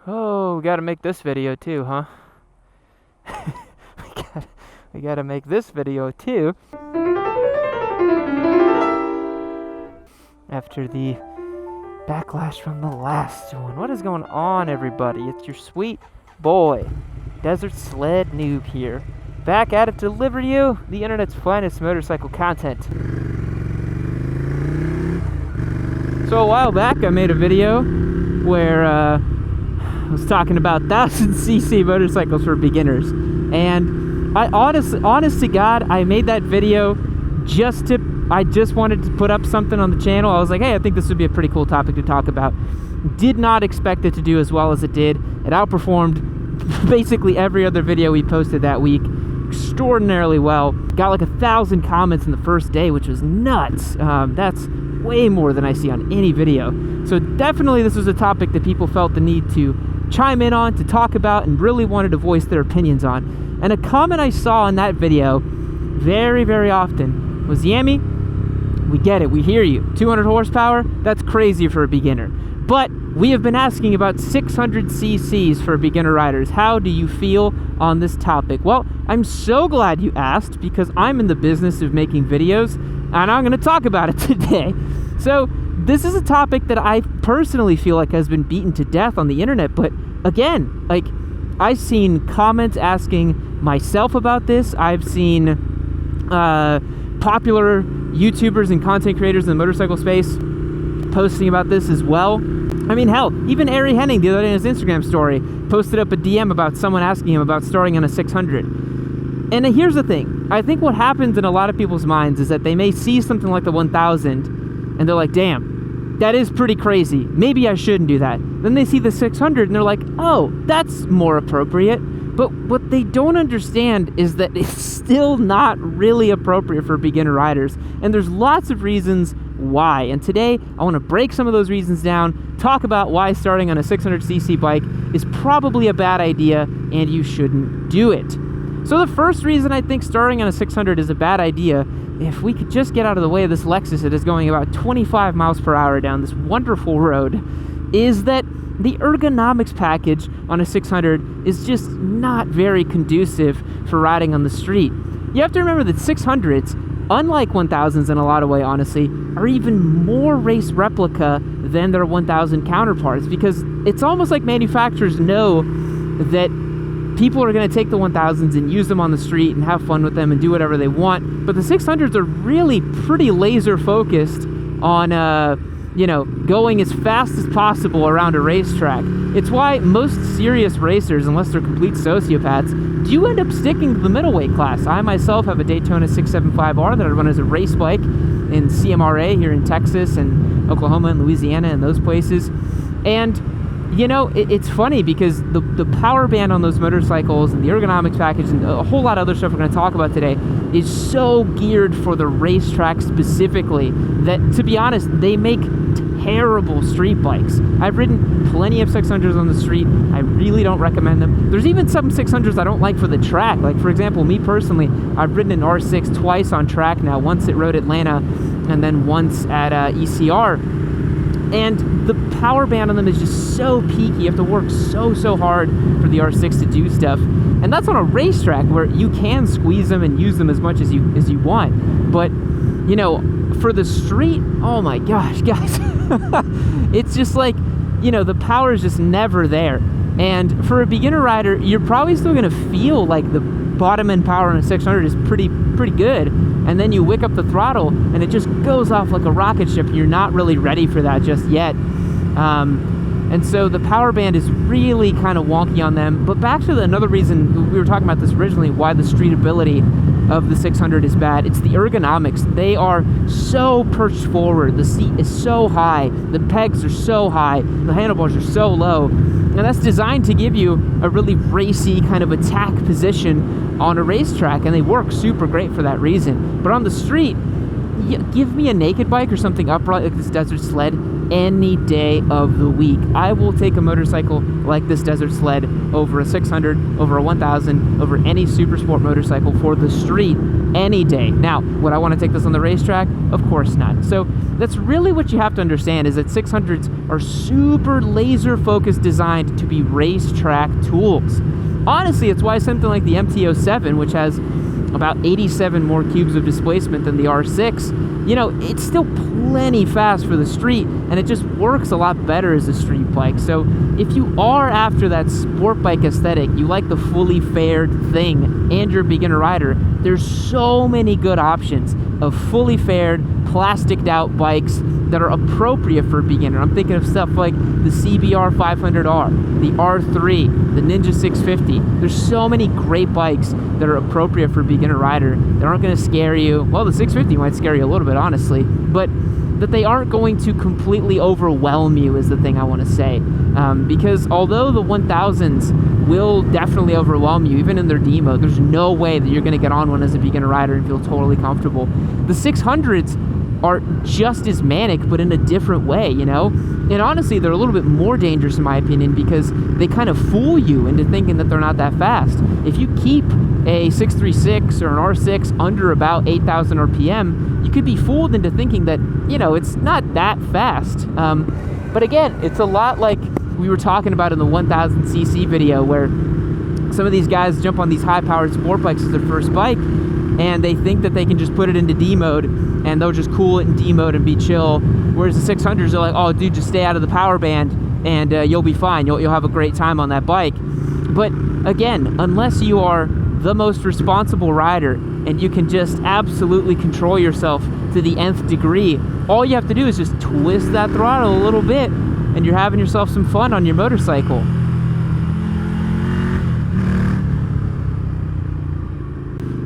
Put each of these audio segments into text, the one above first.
Oh, we gotta make this video too, huh? we gotta make this video too. After the backlash from the last one. What is going on, everybody? It's your sweet boy, Desert Sled Noob here. Back at it to deliver you the internet's finest motorcycle content. So a while back I made a video where I was talking about 1000cc motorcycles for beginners. And I honest to God, I made that video I just wanted to put up something on the channel. I was like, hey, I think this would be a pretty cool topic to talk about. Did not expect it to do as well as it did. It outperformed basically every other video we posted that week extraordinarily well. Got like 1,000 comments in the first day, which was nuts. That's way more than I see on any video. So definitely this was a topic that people felt the need to chime in on, to talk about, and really wanted to voice their opinions on. And a comment I saw in that video very, very often was, Yami, we get it, we hear you. 200 horsepower, that's crazy for a beginner. But we have been asking about 600 cc's for beginner riders. How do you feel on this topic? Well, I'm so glad you asked, because I'm in the business of making videos, and I'm going to talk about it today. So this is a topic that I personally feel like has been beaten to death on the internet. But again, like, I've seen comments asking myself about this. I've seen popular YouTubers and content creators in the motorcycle space posting about this as well. I mean, hell, even Ari Henning the other day in his Instagram story posted up a DM about someone asking him about starting on a 600. And here's the thing. I think what happens in a lot of people's minds is that they may see something like the 1000 and they're like, damn, that is pretty crazy. Maybe I shouldn't do that. Then they see the 600 and they're like, oh, that's more appropriate. But what they don't understand is that it's still not really appropriate for beginner riders. And there's lots of reasons why. And today, I want to break some of those reasons down, talk about why starting on a 600cc bike is probably a bad idea and you shouldn't do it. So the first reason I think starting on a 600 is a bad idea, if we could just get out of the way of this Lexus that is going about 25 miles per hour down this wonderful road, is that the ergonomics package on a 600 is just not very conducive for riding on the street. You have to remember that 600s, unlike 1000s in a lot of ways, honestly, are even more race replica than their 1000 counterparts, because it's almost like manufacturers know that people are going to take the 1000s and use them on the street and have fun with them and do whatever they want. But the 600s are really pretty laser focused on going as fast as possible around a racetrack. It's why most serious racers, unless they're complete sociopaths, do end up sticking to the middleweight class. I myself have a Daytona 675R that I run as a race bike in CMRA here in Texas and Oklahoma and Louisiana and those places. And it's funny because the power band on those motorcycles and the ergonomics package and a whole lot of other stuff we're going to talk about today is so geared for the racetrack specifically that, to be honest, they make terrible street bikes. I've ridden plenty of 600s on the street. I really don't recommend them. There's even some 600s I don't like for the track. Like, for example, me personally, I've ridden an R6 twice on track now. Once at Road Atlanta and then once at ECR. And the power band on them is just so peaky. You have to work so hard for the R6 to do stuff. And that's on a racetrack where you can squeeze them and use them as much as you want. But, for the street, oh my gosh, guys. It's just like, the power is just never there. And for a beginner rider, you're probably still going to feel like the bottom end power on a 600 is pretty good. And then you wick up the throttle and it just goes off like a rocket ship. You're not really ready for that just yet. And so the power band is really kind of wonky on them. But back to another reason, we were talking about this originally, why the streetability of the 600 is bad. It's the ergonomics. They are so perched forward. The seat is so high. The pegs are so high. The handlebars are so low. And that's designed to give you a really racy kind of attack position on a racetrack, and they work super great for that reason. But on the street, give me a naked bike or something upright like this Desert Sled any day of the week. I will take a motorcycle like this Desert Sled over a 600, over a 1000, over any super sport motorcycle for the street any day. Now, would I want to take this on the racetrack? Of course not. So that's really what you have to understand, is that 600s are super laser focused, designed to be racetrack tools. Honestly, it's why something like the MT-07, which has about 87 more cubes of displacement than the R6, you know, it's still plenty fast for the street, and it just works a lot better as a street bike. So if you are after that sport bike aesthetic, you like the fully fared thing, and you're a beginner rider, there's so many good options of fully fared, plasticed out bikes that are appropriate for a beginner. I'm thinking of stuff like the CBR 500R, the R3, the Ninja 650. There's so many great bikes that are appropriate for a beginner rider that aren't going to scare you. Well, the 650 might scare you a little bit, honestly, but that they aren't going to completely overwhelm you is the thing I want to say. Because although the 1000s will definitely overwhelm you, even in their demo, there's no way that you're going to get on one as a beginner rider and feel totally comfortable. The 600s are just as manic, but in a different way, you know? And honestly, they're a little bit more dangerous in my opinion, because they kind of fool you into thinking that they're not that fast. If you keep a 636 or an R6 under about 8,000 RPM, you could be fooled into thinking that, you know, it's not that fast. But again, it's a lot like we were talking about in the 1000cc video, where some of these guys jump on these high-powered sport bikes as their first bike, and they think that they can just put it into D mode and they'll just cool it in D mode and be chill. Whereas the 600s are like, oh dude, just stay out of the power band and you'll be fine. You'll have a great time on that bike. But again, unless you are the most responsible rider and you can just absolutely control yourself to the nth degree, all you have to do is just twist that throttle a little bit and you're having yourself some fun on your motorcycle.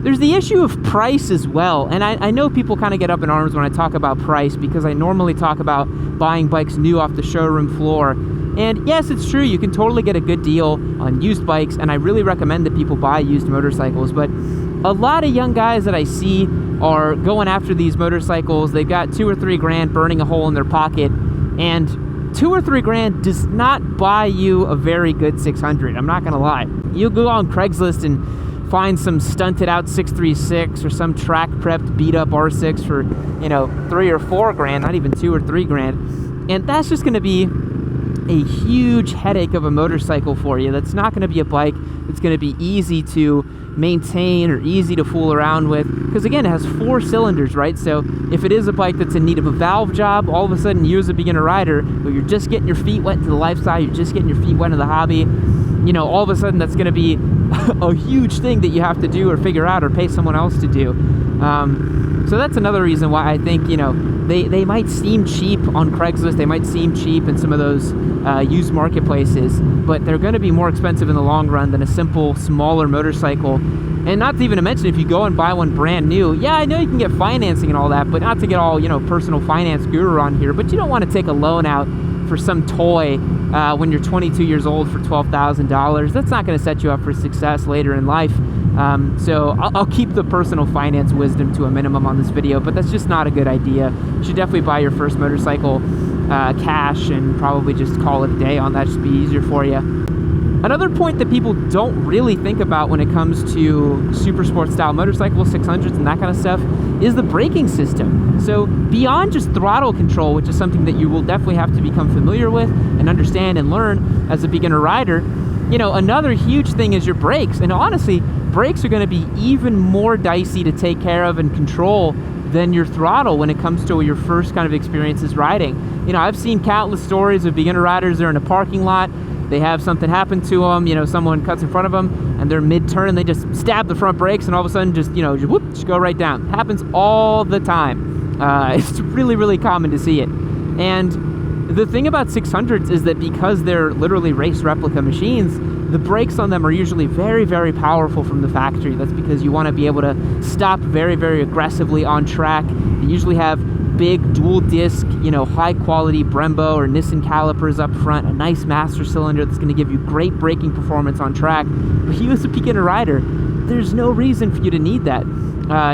There's the issue of price as well, and I know people kind of get up in arms when I talk about price, because I normally talk about buying bikes new off the showroom floor. And yes, it's true, you can totally get a good deal on used bikes, and I really recommend that people buy used motorcycles, but a lot of young guys that I see are going after these motorcycles. They've got $2 or $3 grand burning a hole in their pocket, and $2 or $3 grand does not buy you a very good 600. I'm not gonna lie. You'll go on Craigslist and find some stunted out 636 or some track prepped beat up R6 for, you know, $3 or $4 grand, not even $2 or $3 grand. And that's just gonna be a huge headache of a motorcycle for you. That's not gonna be a bike that's gonna be easy to maintain or easy to fool around with, because again, it has 4 cylinders, right? So if it is a bike that's in need of a valve job, all of a sudden you as a beginner rider, but you're just getting your feet wet into the lifestyle, you're just getting your feet wet into the hobby, you know, all of a sudden that's going to be a huge thing that you have to do or figure out or pay someone else to do. So that's another reason why I think, you know, they might seem cheap on Craigslist, they might seem cheap in some of those used marketplaces, but they're going to be more expensive in the long run than a simple, smaller motorcycle. And not to even mention, if you go and buy one brand new, yeah, I know you can get financing and all that, but not to get all, you know, personal finance guru on here, but you don't want to take a loan out for some toy when you're 22 years old for $12,000. That's not going to set you up for success later in life. So I'll keep the personal finance wisdom to a minimum on this video, but that's just not a good idea. You should definitely buy your first motorcycle cash and probably just call it a day on that. Just be easier for you. Another point that people don't really think about when it comes to super sport style motorcycles, 600s and that kind of stuff, is the braking system. So beyond just throttle control, which is something that you will definitely have to become familiar with and understand and learn as a beginner rider, you know, another huge thing is your brakes. And honestly, brakes are going to be even more dicey to take care of and control than your throttle when it comes to your first kind of experiences riding. You know, I've seen countless stories of beginner riders. They're in a parking lot, they have something happen to them, you know, someone cuts in front of them and they're mid-turn and they just stab the front brakes and all of a sudden just, you know, just, whoop, just go right down. Happens all the time. It's really, really common to see it. And the thing about 600s is that because they're literally race replica machines, the brakes on them are usually very, very powerful from the factory. That's because you want to be able to stop very, very aggressively on track. They usually have big dual disc, you know, high quality Brembo or Nissan calipers up front, a nice master cylinder that's going to give you great braking performance on track. But you as a beginner rider, there's no reason for you to need that.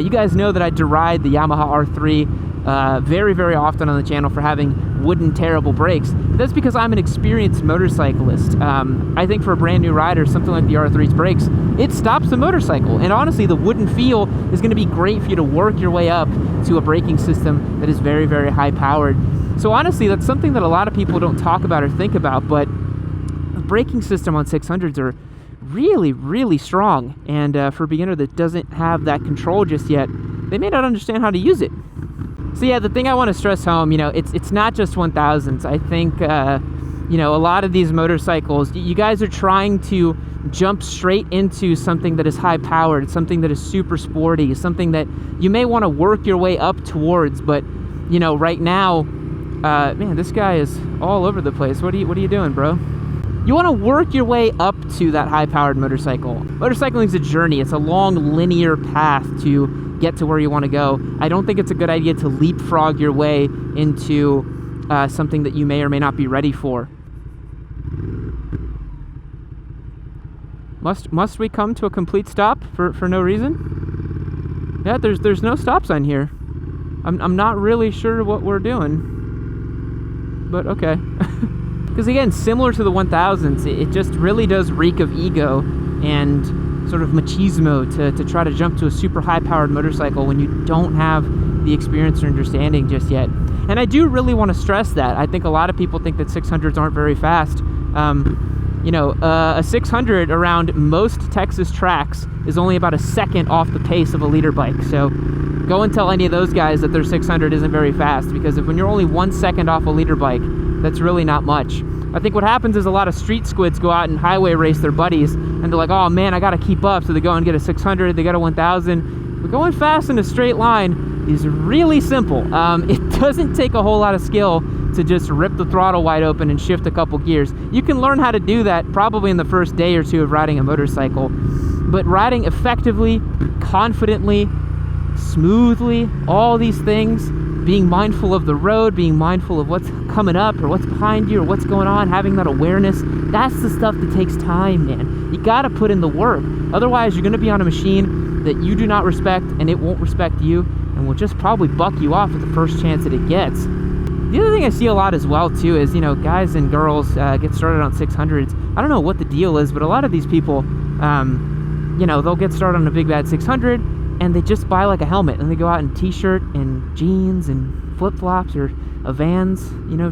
You guys know that I deride the Yamaha R3 very, very often on the channel for having wooden terrible brakes. That's because I'm an experienced motorcyclist. I think for a brand new rider, something like the R3's brakes, it stops the motorcycle. And honestly, the wooden feel is going to be great for you to work your way up to a braking system that is very, very high powered. So honestly, that's something that a lot of people don't talk about or think about, but the braking system on 600s are really, really strong. And for a beginner that doesn't have that control just yet, they may not understand how to use it. So yeah, the thing I want to stress home, it's not just 1000s. I think, a lot of these motorcycles, you guys are trying to jump straight into something that is high powered, something that is super sporty, something that you may want to work your way up towards. But, right now, man, this guy is all over the place. What are you doing, bro? You want to work your way up to that high-powered motorcycle. Motorcycling is a journey. It's a long, linear path to get to where you want to go. I don't think it's a good idea to leapfrog your way into something that you may or may not be ready for. Must we come to a complete stop for no reason? Yeah, there's no stop sign here. I'm not really sure what we're doing, but okay. Because again, similar to the 1000s, it just really does reek of ego and sort of machismo to try to jump to a super high-powered motorcycle when you don't have the experience or understanding just yet. And I do really want to stress that. I think a lot of people think that 600s aren't very fast. A 600 around most Texas tracks is only about a second off the pace of a leader bike. So go and tell any of those guys that their 600 isn't very fast, because when you're only 1 second off a leader bike, that's really not much. I think what happens is a lot of street squids go out and highway race their buddies, and they're like, oh man, I gotta keep up. So they go and get a 600, they got a 1000. But going fast in a straight line is really simple. It doesn't take a whole lot of skill to just rip the throttle wide open and shift a couple gears. You can learn how to do that probably in the first day or two of riding a motorcycle. But riding effectively, confidently, smoothly, all these things, being mindful of the road, being mindful of what's coming up or what's behind you or what's going on, having that awareness, that's the stuff that takes time, man. You gotta put in the work. Otherwise, you're gonna be on a machine that you do not respect, and it won't respect you, and will just probably buck you off at the first chance that it gets. The other thing I see a lot as well, too, is, guys and girls get started on 600s. I don't know what the deal is, but a lot of these people, they'll get started on a big bad 600, and they just buy like a helmet, and they go out in t-shirt and jeans and flip-flops or a Vans,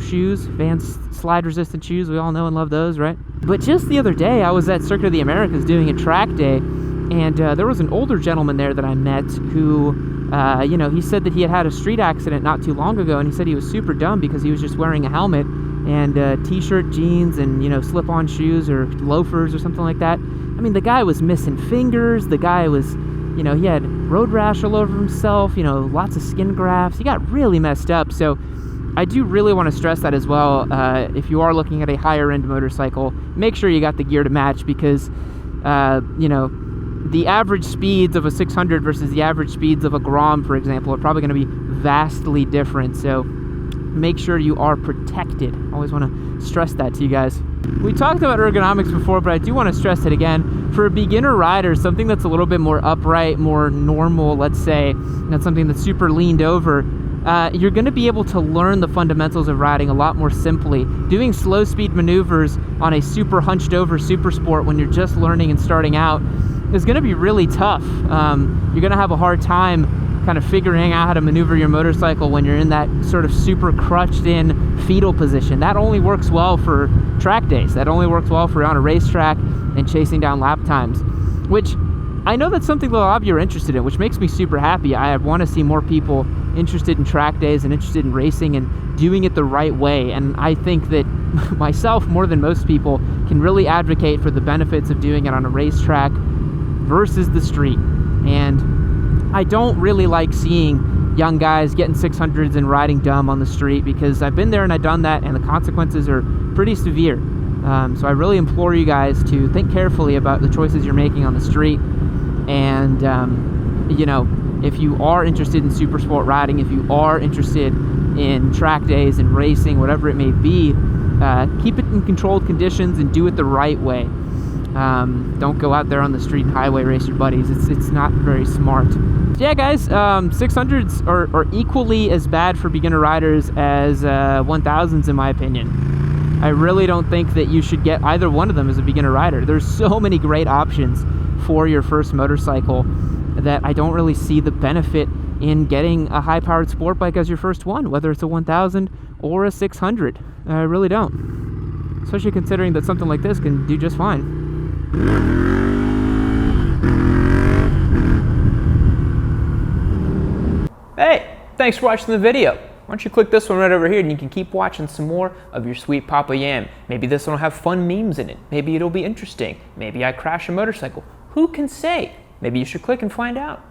shoes, Vans slide-resistant shoes. We all know and love those, right? But just the other day, I was at Circuit of the Americas doing a track day, and there was an older gentleman there that I met who, he said that he had a street accident not too long ago, and he said he was super dumb because he was just wearing a helmet and t-shirt, jeans, and, slip-on shoes or loafers or something like that. I mean, the guy was missing fingers. The guy was... he had road rash all over himself, lots of skin grafts. He got really messed up. So I do really want to stress that as well. If you are looking at a higher end motorcycle, make sure you got the gear to match, because, the average speeds of a 600 versus the average speeds of a Grom, for example, are probably going to be vastly different. So make sure you are protected. I always want to stress that to you guys. We talked about ergonomics before, but I do want to stress it again. For a beginner rider, something that's a little bit more upright, more normal, let's say, not something that's super leaned over, you're going to be able to learn the fundamentals of riding a lot more simply. Doing slow speed maneuvers on a super hunched over super sport when you're just learning and starting out is going to be really tough. You're going to have a hard time kind of figuring out how to maneuver your motorcycle when you're in that sort of super crutched in fetal position. That only works well for track days. That only works well for on a racetrack and chasing down lap times, which I know that's something that a lot of you are interested in, which makes me super happy. I want to see more people interested in track days and interested in racing and doing it the right way. And I think that myself, more than most people, can really advocate for the benefits of doing it on a racetrack versus the street. And I don't really like seeing young guys getting 600s and riding dumb on the street, because I've been there and I've done that, and the consequences are pretty severe. So I really implore you guys to think carefully about the choices you're making on the street. And, if you are interested in super sport riding, if you are interested in track days and racing, whatever it may be, keep it in controlled conditions and do it the right way. Don't go out there on the street and highway race your buddies. It's not very smart. yeah, guys, 600s are equally as bad for beginner riders as 1000s, in my opinion. I really don't think that you should get either one of them as a beginner rider. There's so many great options for your first motorcycle that I don't really see the benefit in getting a high-powered sport bike as your first one, whether it's a 1000 or a 600. I really don't. Especially considering that something like this can do just fine. Hey, thanks for watching the video. Why don't you click this one right over here and you can keep watching some more of your sweet Papa Yam. Maybe this one will have fun memes in it. Maybe it'll be interesting. Maybe I crash a motorcycle. Who can say? Maybe you should click and find out.